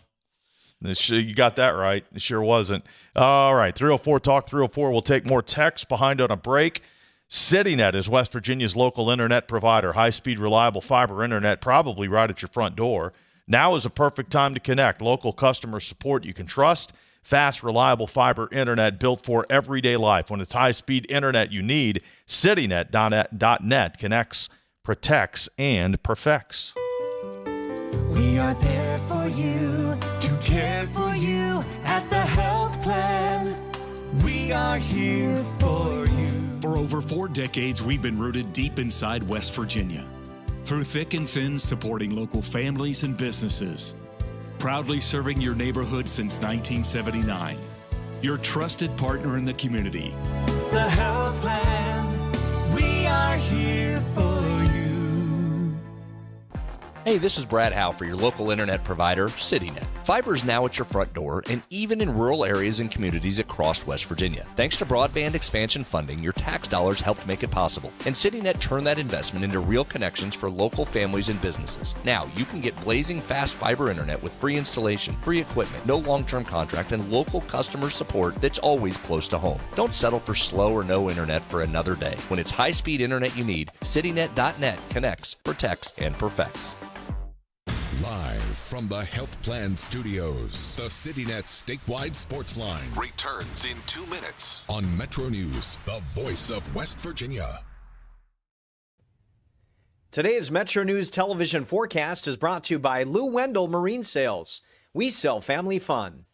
You got that right. It sure wasn't. All right, 304 Talk 304. We'll take more texts behind on a break. CityNet is West Virginia's local internet provider. High-speed, reliable fiber internet, probably right at your front door. Now is a perfect time to connect. Local customer support you can trust. Fast, reliable fiber internet built for everyday life. When it's high-speed internet you need, CityNet.net connects, protects, and perfects. We are there for you, to care for you at the health plan. We are here for you. For over 4 decades, we've been rooted deep inside West Virginia. Through thick and thin, supporting local families and businesses. Proudly serving your neighborhood since 1979. Your trusted partner in the community. The health plan. We are here for you. Hey, this is Brad Howe for your local internet provider, CityNet. Fiber is now at your front door and even in rural areas and communities across West Virginia. Thanks to broadband expansion funding, your tax dollars helped make it possible. And CityNet turned that investment into real connections for local families and businesses. Now, you can get blazing fast fiber internet with free installation, free equipment, no long-term contract, and local customer support that's always close to home. Don't settle for slow or no internet for another day. When it's high-speed internet you need, CityNet.net connects, protects, and perfects. Live from the Health Plan Studios, the CityNet statewide Sportsline returns in 2 minutes on MetroNews, the voice of West Virginia. Today's MetroNews television forecast is brought to you by Lou Wendell Marine Sales. We sell family fun.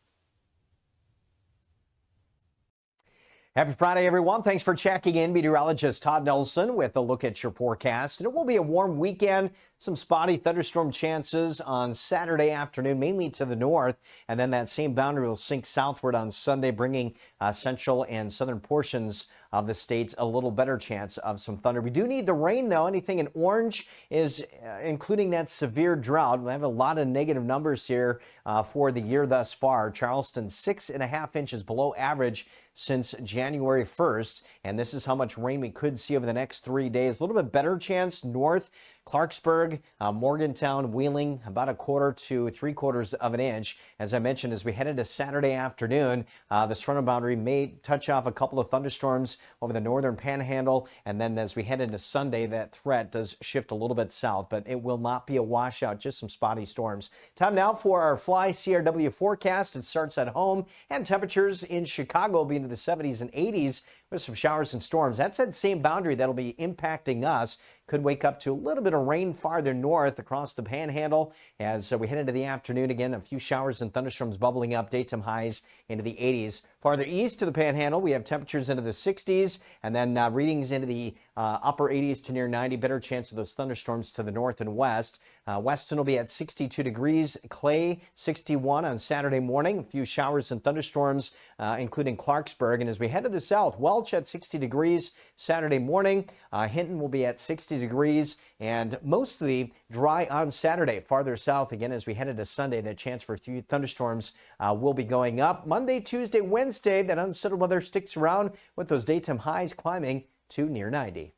Happy Friday, everyone. Thanks for checking in. Meteorologist Todd Nelson with a look at your forecast. And it will be a warm weekend. Some spotty thunderstorm chances on Saturday afternoon, mainly to the north. And then that same boundary will sink southward on Sunday, bringing central and southern portions of the states a little better chance of some thunder. We do need the rain, though. Anything in orange is including that severe drought. We have a lot of negative numbers here for the year thus far. Charleston, 6.5 inches below average since January 1st. And this is how much rain we could see over the next 3 days. A little bit better chance north, Clarksburg, Morgantown, Wheeling, about 1/4 to 3/4 of an inch. As I mentioned, as we head into Saturday afternoon, this frontal boundary may touch off a couple of thunderstorms over the northern panhandle. And then as we head into Sunday, that threat does shift a little bit south, but it will not be a washout, just some spotty storms. Time now for our Fly CRW forecast. It starts at home, and temperatures in Chicago will be into the 70s and 80s with some showers and storms. That's that same boundary that'll be impacting us. Could wake up to a little bit of rain farther north across the panhandle as we head into the afternoon. Again, a few showers and thunderstorms bubbling up, daytime highs into the 80s. Farther east to the panhandle, we have temperatures into the 60s, and then readings into the upper 80s to near 90. Better chance of those thunderstorms to the north and west. Weston will be at 62 degrees. Clay, 61 on Saturday morning. A few showers and thunderstorms, including Clarksburg. And as we head to the south, Welch at 60 degrees Saturday morning. Hinton will be at 60 degrees and mostly dry on Saturday. Farther south, again, as we head into Sunday, the chance for a few thunderstorms will be going up. Monday, Tuesday, Wednesday, that unsettled weather sticks around with those daytime highs climbing to near 90.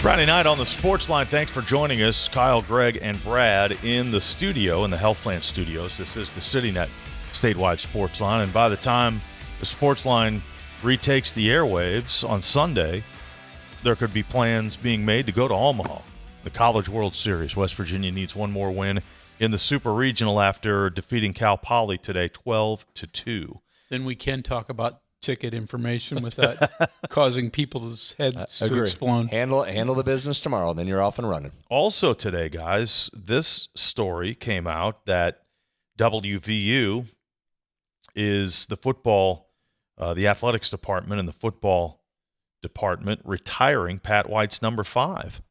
Friday night on the Sportsline. Thanks for joining us, Kyle, Greg, and Brad in the studio, in the Health Plan Studios. This is the CityNet statewide Sportsline, and by the time the Sportsline retakes the airwaves on Sunday, there could be plans being made to go to Omaha, the College World Series. West Virginia needs one more win in the Super Regional after defeating Cal Poly today 12-2. Then we can talk about ticket information without causing people's heads to explode. Handle the business tomorrow, then you're off and running. Also today, guys, this story came out that WVU is the football, the athletics department and the football department retiring Pat White's number 5.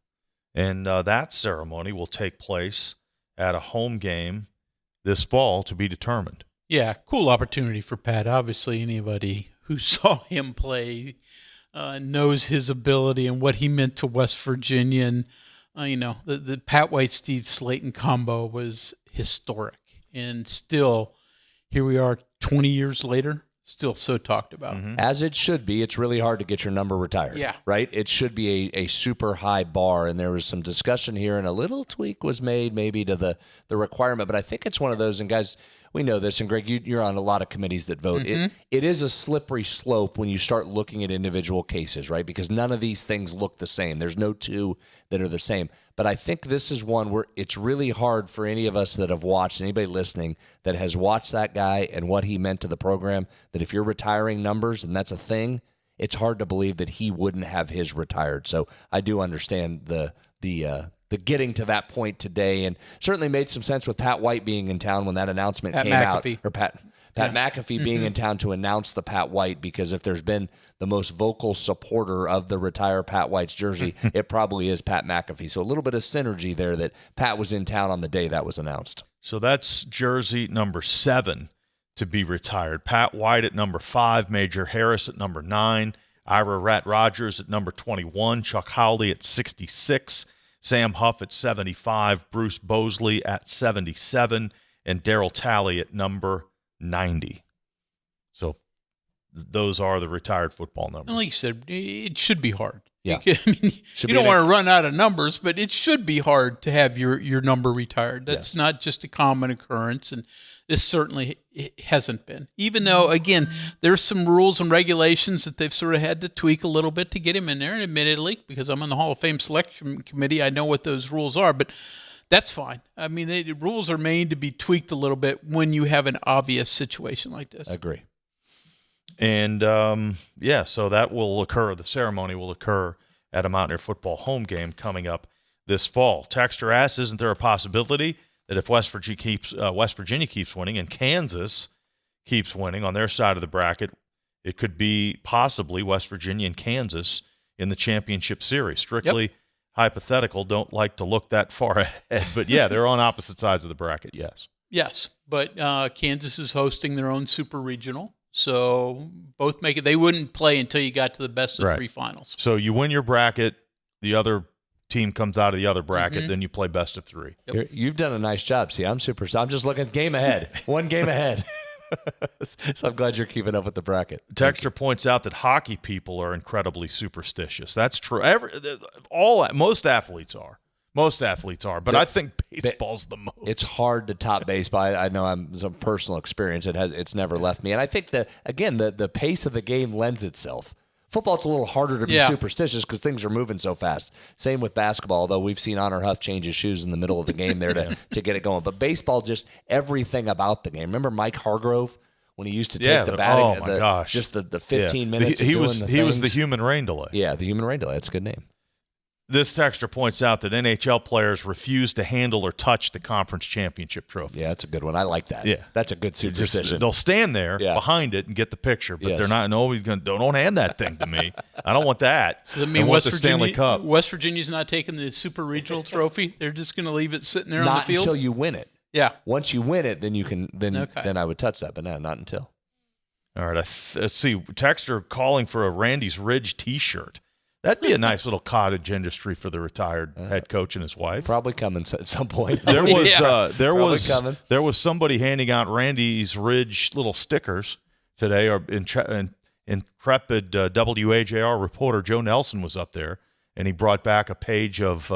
And that ceremony will take place at a home game this fall to be determined. Yeah, cool opportunity for Pat. Obviously, anybody who saw him play knows his ability and what he meant to West Virginia. And, the Pat White-Steve Slayton combo was historic. And still, here we are 20 years later, still so talked about. Mm-hmm. As it should be. It's really hard to get your number retired. Yeah. Right? It should be a super high bar, and there was some discussion here, and a little tweak was made maybe to the requirement. But I think it's one of those, and guys, we know this, and Greg, you're on a lot of committees that vote. Mm-hmm. It is a slippery slope when you start looking at individual cases, right? Because none of these things look the same. There's no two that are the same. But I think this is one where it's really hard for any of us that have watched, anybody listening that has watched that guy and what he meant to the program, that if you're retiring numbers and that's a thing, it's hard to believe that he wouldn't have his retired. So I do understand the getting to that point today, and certainly made some sense with Pat White being in town when that announcement came out. Or Pat McAfee being in town to announce the Pat White, because if there's been the most vocal supporter of the retire Pat White's jersey, it probably is Pat McAfee. So a little bit of synergy there that Pat was in town on the day that was announced. So that's jersey number 7 to be retired. Pat White at number 5, Major Harris at number 9, Ira Rat Rogers at number 21, Chuck Howley at 66, Sam Huff at 75, Bruce Bosley at 77, and Darryl Talley at number 90. So those are the retired football numbers. And like you said, it should be hard. Yeah. You don't want to run out of numbers, but it should be hard to have your number retired. That's not just a common occurrence, and this certainly hasn't been. Even though, again, there's some rules and regulations that they've sort of had to tweak a little bit to get him in there, and admittedly, because I'm on the Hall of Fame selection committee, I know what those rules are, but that's fine. I mean, the rules are made to be tweaked a little bit when you have an obvious situation like this. Agree. And, so that will occur. The ceremony will occur at a Mountaineer football home game coming up this fall. Texter asks, isn't there a possibility that if West Virginia keeps winning and Kansas keeps winning on their side of the bracket, it could be possibly West Virginia and Kansas in the championship series? Strictly hypothetical, don't like to look that far ahead. But, yeah, they're on opposite sides of the bracket, yes. Yes, but Kansas is hosting their own Super Regional. So both make it. They wouldn't play until you got to the best of 3 finals. So you win your bracket. The other team comes out of the other bracket, then you play best of 3. Yep. You've done a nice job. See, I'm just looking game ahead. One game ahead. So I'm glad you're keeping up with the bracket. Texter points out that hockey people are incredibly superstitious. That's true. Most athletes are. But I think baseball's the most. It's hard to top baseball. I know I'm some personal experience. It's never left me. And I think that, again, the pace of the game lends itself. Football's a little harder to be superstitious because things are moving so fast. Same with basketball, although we've seen Honor Huff change his shoes in the middle of the game there to get it going. But baseball, just everything about the game. Remember Mike Hargrove when he used to take the batting? Oh, my gosh. Just the 15 minutes he of was doing He the was things. the human rain delay. Yeah, the human rain delay. That's a good name. This texter points out that NHL players refuse to handle or touch the conference championship trophies. Yeah, that's a good one. I like that. Yeah. That's a good superstition. They'll stand there behind it and get the picture, but they're not always going to, don't hand that thing to me. I don't want that. So that mean the Stanley Cup. West Virginia's not taking the Super Regional trophy? They're just going to leave it sitting there on the Not field? until you win it. Yeah. Once you win it, then you can. Then I would touch that, but no, not until. All right. Let's see. Texter calling for a Randy's Ridge T-shirt. That'd be a nice little cottage industry for the retired head coach and his wife. Probably coming at some point. There was somebody handing out Randy's Ridge little stickers today. Or intrepid WAJR reporter Joe Nelson was up there, and he brought back a page of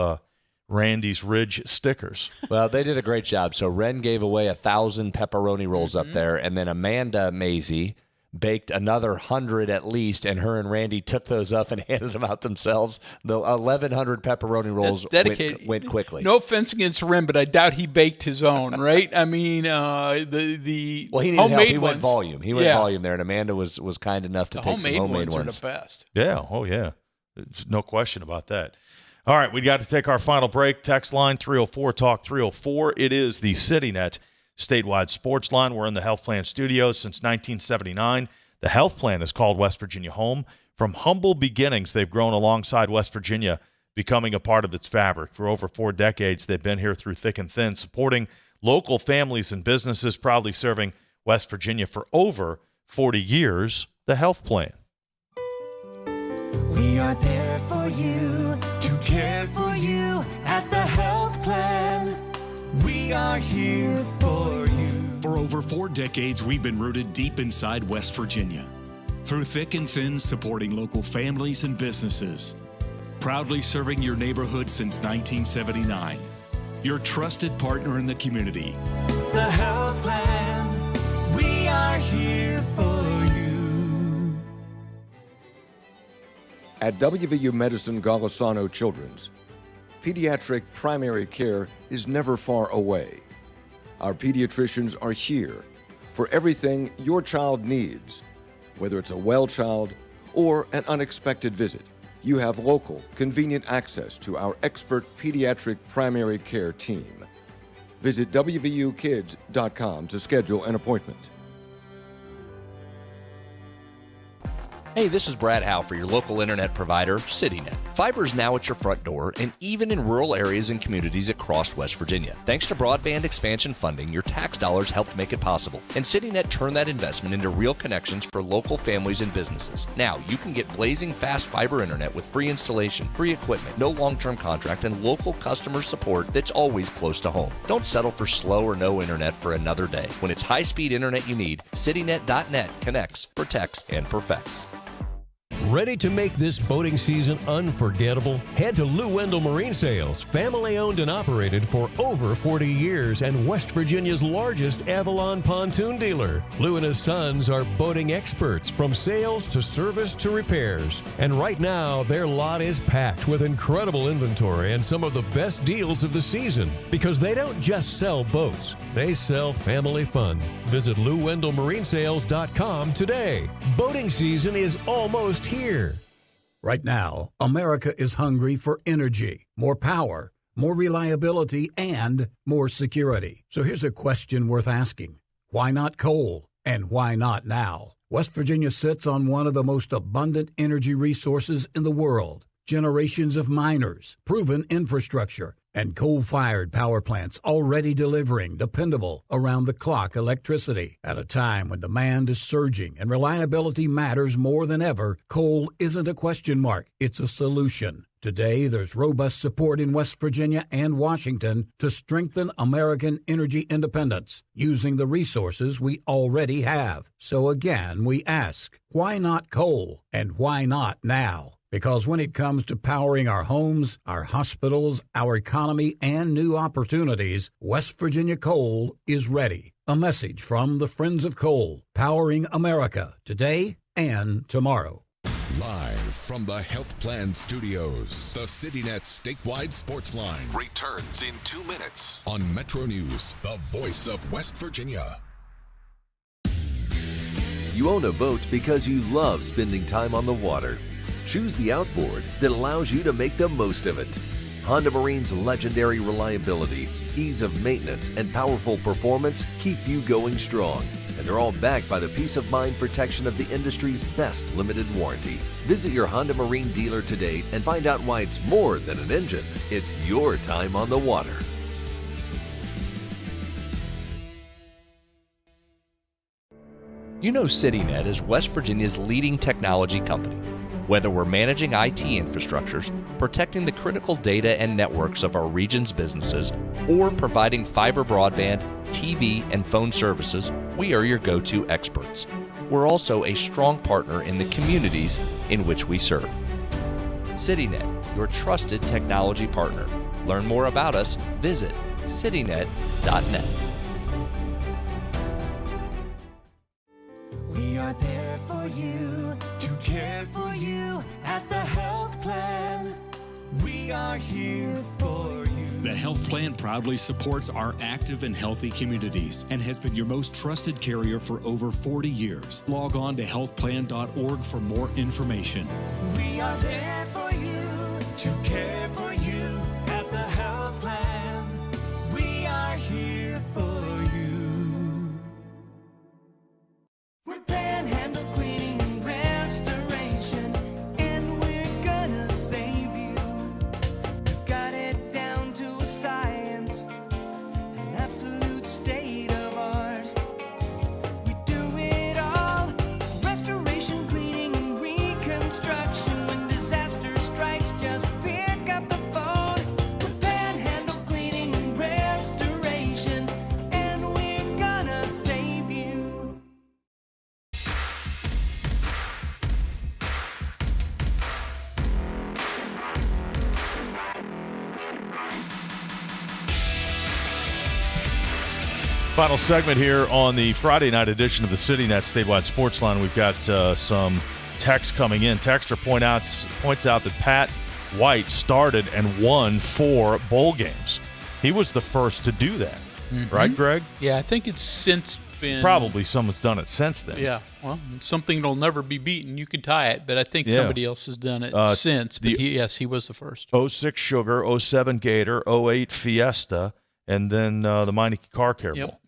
Randy's Ridge stickers. Well, they did a great job. So Ren gave away 1,000 pepperoni rolls up there, and then Amanda Maisie baked another 100 at least, and her and Randy took those up and handed them out themselves. The 1,100 pepperoni rolls went quickly. No offense against Ren, but I doubt he baked his own, right? I mean, the well, he needed homemade help. He ones. went volume. He went volume there, and Amanda was kind enough to take some homemade ones. Are the best. Yeah. Oh, yeah. There's no question about that. All right, we got to take our final break. Text line 304 Talk 304. It is the CityNet statewide sports line. We're in the Health Plan studios since 1979. The Health Plan has called West Virginia home. From humble beginnings, they've grown alongside West Virginia, becoming a part of its fabric. For over 4 decades, they've been here through thick and thin, supporting local families and businesses, proudly serving West Virginia for over 40 years. The Health Plan. We are there for you, to care for you at the Health Plan. We are here for you. For over 4 decades, we've been rooted deep inside West Virginia. Through thick and thin, supporting local families and businesses. Proudly serving your neighborhood since 1979. Your trusted partner in the community. The Health Plan. We are here for you. At WVU Medicine Golisano Children's, pediatric primary care is never far away. Our pediatricians are here for everything your child needs. Whether it's a well child or an unexpected visit, you have local, convenient access to our expert pediatric primary care team. Visit WVUkids.com to schedule an appointment. Hey, this is Brad Howe for your local internet provider, CityNet. Fiber is now at your front door and even in rural areas and communities across West Virginia. Thanks to broadband expansion funding, your tax dollars helped make it possible. And CityNet turned that investment into real connections for local families and businesses. Now, you can get blazing fast fiber internet with free installation, free equipment, no long-term contract, and local customer support that's always close to home. Don't settle for slow or no internet for another day. When it's high-speed internet you need, CityNet.net connects, protects, and perfects. Ready to make this boating season unforgettable? Head to Lou Wendell Marine Sales, family owned and operated for over 40 years and West Virginia's largest Avalon pontoon dealer. Lou and his sons are boating experts from sales to service to repairs. And right now, their lot is packed with incredible inventory and some of the best deals of the season. Because they don't just sell boats, they sell family fun. Visit LouWendellMarineSales.com today. Boating season is almost here. Right now, America is hungry for energy, more power, more reliability, and more security. So here's a question worth asking. Why not coal? And why not now? West Virginia sits on one of the most abundant energy resources in the world. Generations of miners, proven infrastructure, and coal-fired power plants already delivering dependable, around-the-clock electricity. At a time when demand is surging and reliability matters more than ever, coal isn't a question mark, it's a solution. Today, there's robust support in West Virginia and Washington to strengthen American energy independence using the resources we already have. So again, we ask, why not coal? And why not now? Because when it comes to powering our homes, our hospitals, our economy, and new opportunities, West Virginia Coal is ready. A message from the Friends of Coal, powering America today and tomorrow. Live from the Health Plan Studios, the CityNet statewide Sportsline returns in 2 minutes on MetroNews, the voice of West Virginia. You own a boat because you love spending time on the water. Choose the outboard that allows you to make the most of it. Honda Marine's legendary reliability, ease of maintenance, and powerful performance keep you going strong. And they're all backed by the peace of mind protection of the industry's best limited warranty. Visit your Honda Marine dealer today and find out why it's more than an engine. It's your time on the water. You know CityNet is West Virginia's leading technology company. Whether we're managing IT infrastructures, protecting the critical data and networks of our region's businesses, or providing fiber broadband, TV, and phone services, we are your go-to experts. We're also a strong partner in the communities in which we serve. CityNet, your trusted technology partner. Learn more about us, visit citynet.net. We are there for you, to care for you at the health plan. We are here for you. The Health Plan proudly supports our active and healthy communities and has been your most trusted carrier for over 40 years. Log on to healthplan.org for more information. We are there for you, to care for you at the health plan. We are here for you. We're Panhandle Cleaning and Restoration, and we're gonna save you. We've got it down to a science, an absolute state of art. We do it all, restoration, cleaning, and reconstruction. When disaster strikes, just pick up the phone. We're Panhandle Cleaning and Restoration, and we're gonna save you. Final segment here on the Friday night edition of the CityNet statewide Sportsline. We've got some text coming in. Texter points out that Pat White started and won 4 bowl games. He was the first to do that, right, Greg? Yeah, I think it's since been... Probably someone's done it since then. Yeah, well, something that'll never be beaten. You could tie it, but I think somebody else has done it since. But he was the first. 06 Sugar, 07 Gator, 08 Fiesta, and then the Meineke Car Care Bowl.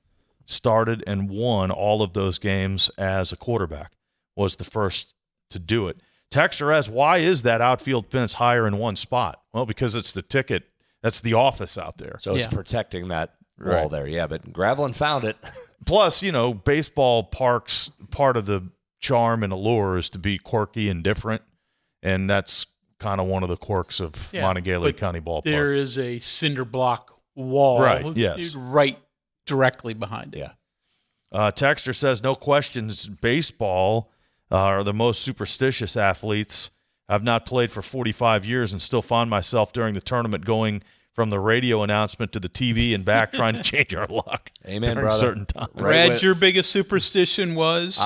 Started and won all of those games as a quarterback, was the first to do it. Texter asks, why is that outfield fence higher in one spot? Well, because it's the ticket. That's the office out there. So it's protecting that wall there. Yeah, but Gravelin found it. Plus, baseball parks, part of the charm and allure is to be quirky and different, and that's kind of one of the quirks of Montague County Ballpark. There is a cinder block wall right directly behind it. Yeah. Texter says, no questions, baseball are the most superstitious athletes. I've not played for 45 years and still find myself during the tournament going from the radio announcement to the TV and back trying to change our luck. Amen, during brother. certain times. Brad, your biggest superstition was?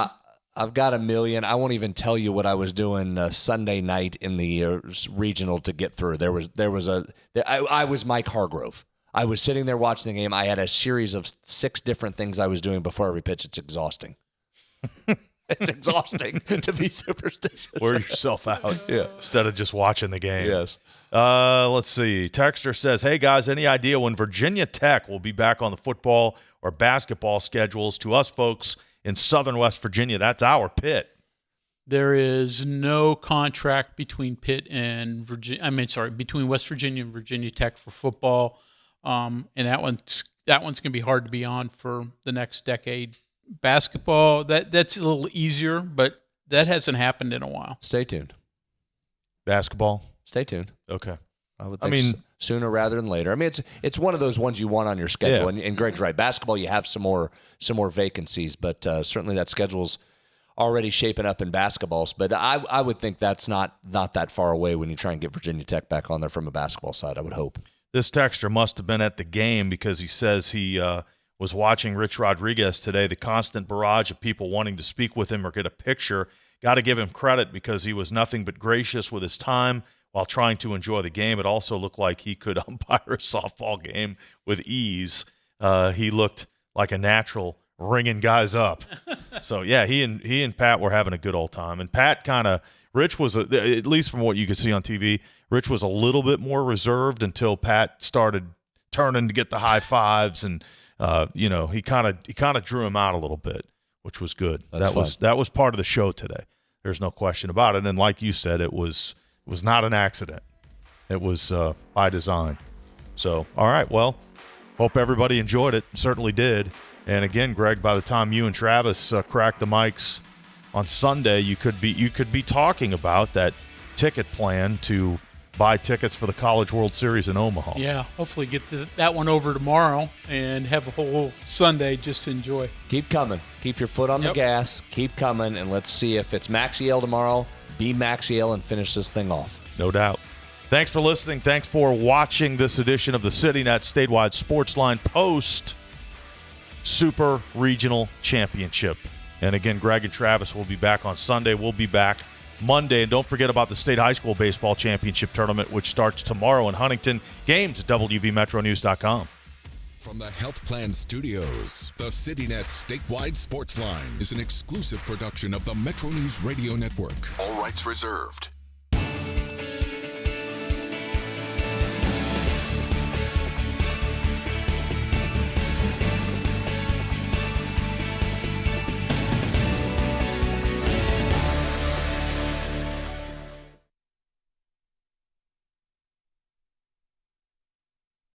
I've got a million. I won't even tell you what I was doing Sunday night in the regional to get through. I was Mike Hargrove. I was sitting there watching the game. I had a series of 6 different things I was doing before every pitch. It's exhausting. It's exhausting to be superstitious. Wear yourself out instead of just watching the game. Yes. Let's see. Texter says, hey, guys, any idea when Virginia Tech will be back on the football or basketball schedules? To us folks in southern West Virginia, that's our Pitt. There is no contract between Pitt and between West Virginia and Virginia Tech for football. And that one's going to be hard to be on for the next decade. Basketball, that's a little easier, but that hasn't happened in a while. Stay tuned. Basketball? Stay tuned. Okay. I would think sooner rather than later. I mean, it's one of those ones you want on your schedule. Yeah. And Greg's right. Basketball, you have some more vacancies, but certainly that schedule's already shaping up in basketballs. But I would think that's not that far away when you try and get Virginia Tech back on there from a basketball side, I would hope. This texter must have been at the game because he says he was watching Rich Rodriguez today. The constant barrage of people wanting to speak with him or get a picture. Got to give him credit because he was nothing but gracious with his time while trying to enjoy the game. It also looked like he could umpire a softball game with ease. He looked like a natural ringing guys up. So, yeah, he and Pat were having a good old time. And Pat Rich was, at least from what you could see on TV, Rich was a little bit more reserved until Pat started turning to get the high fives. And, he kind of drew him out a little bit, which was good. That was part of the show today. There's no question about it. And like you said, it was not an accident. It was by design. So, all right, well, hope everybody enjoyed it. Certainly did. And again, Greg, by the time you and Travis crack the mics on Sunday, you could be talking about that ticket plan to buy tickets for the College World Series in Omaha. Yeah, hopefully get that one over tomorrow and have a whole Sunday just to enjoy. Keep coming. Keep your foot on the gas. Keep coming, and let's see if it's Maxiel tomorrow. Be Maxiel and finish this thing off. No doubt. Thanks for listening. Thanks for watching this edition of the CityNet Statewide Sportsline post Super Regional Championship. And again, Greg and Travis will be back on Sunday. We'll be back Monday. And don't forget about the State High School Baseball Championship Tournament, which starts tomorrow in Huntington. Games at WVMetroNews.com. From the Health Plan Studios, the CityNet Statewide Sportsline is an exclusive production of the Metro News Radio Network. All rights reserved.